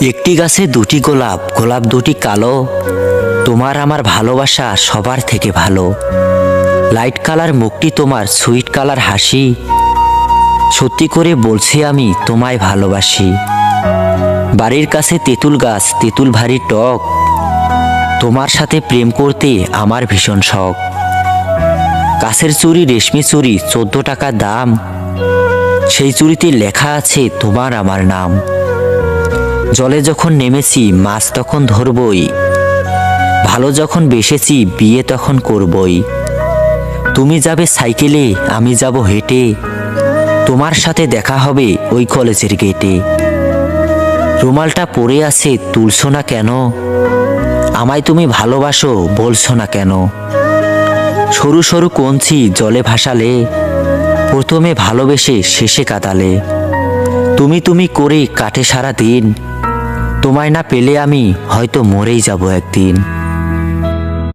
একটি গাছে দুটি গোলাপ, গোলাপ দুটি কালো, তোমার আমার ভালোবাসা সবার থেকে ভালো। লাইট কালার মুখটি তোমার, সুইট কালার হাসি, সত্যি করে বলছি আমি তোমায় ভালোবাসি। বাড়ির কাছে তেঁতুল গাছ, তেঁতুল ভারী টক, তোমার সাথে প্রেম করতে আমার ভীষণ শখ। কাছের চুড়ি রেশমি চুড়ি, 14 টাকা দাম, সেই চুড়িতে লেখা আছে তোমার আমার নাম। জলে যখন নেমেছি মাছ তখন ধরবই, ভালো যখন বেসেছি বিয়ে তখন করবই। তুমি যাবে সাইকেলে আমি যাব হেঁটে, তোমার সাথে দেখা হবে ওই কলেজের গেটে। রুমালটা পরে আছে তুলছো না কেন, আমায় তুমি ভালোবাসো বলছো না কেন। সরু সরু কঞ্চি জলে ভাসালে, প্রথমে ভালোবেসে শেষে কাঁদালে। তুমি তুমি করে কাটে সারা দিন, তোমায় না পেলে আমি হয়তো মরেই যাব একদিন।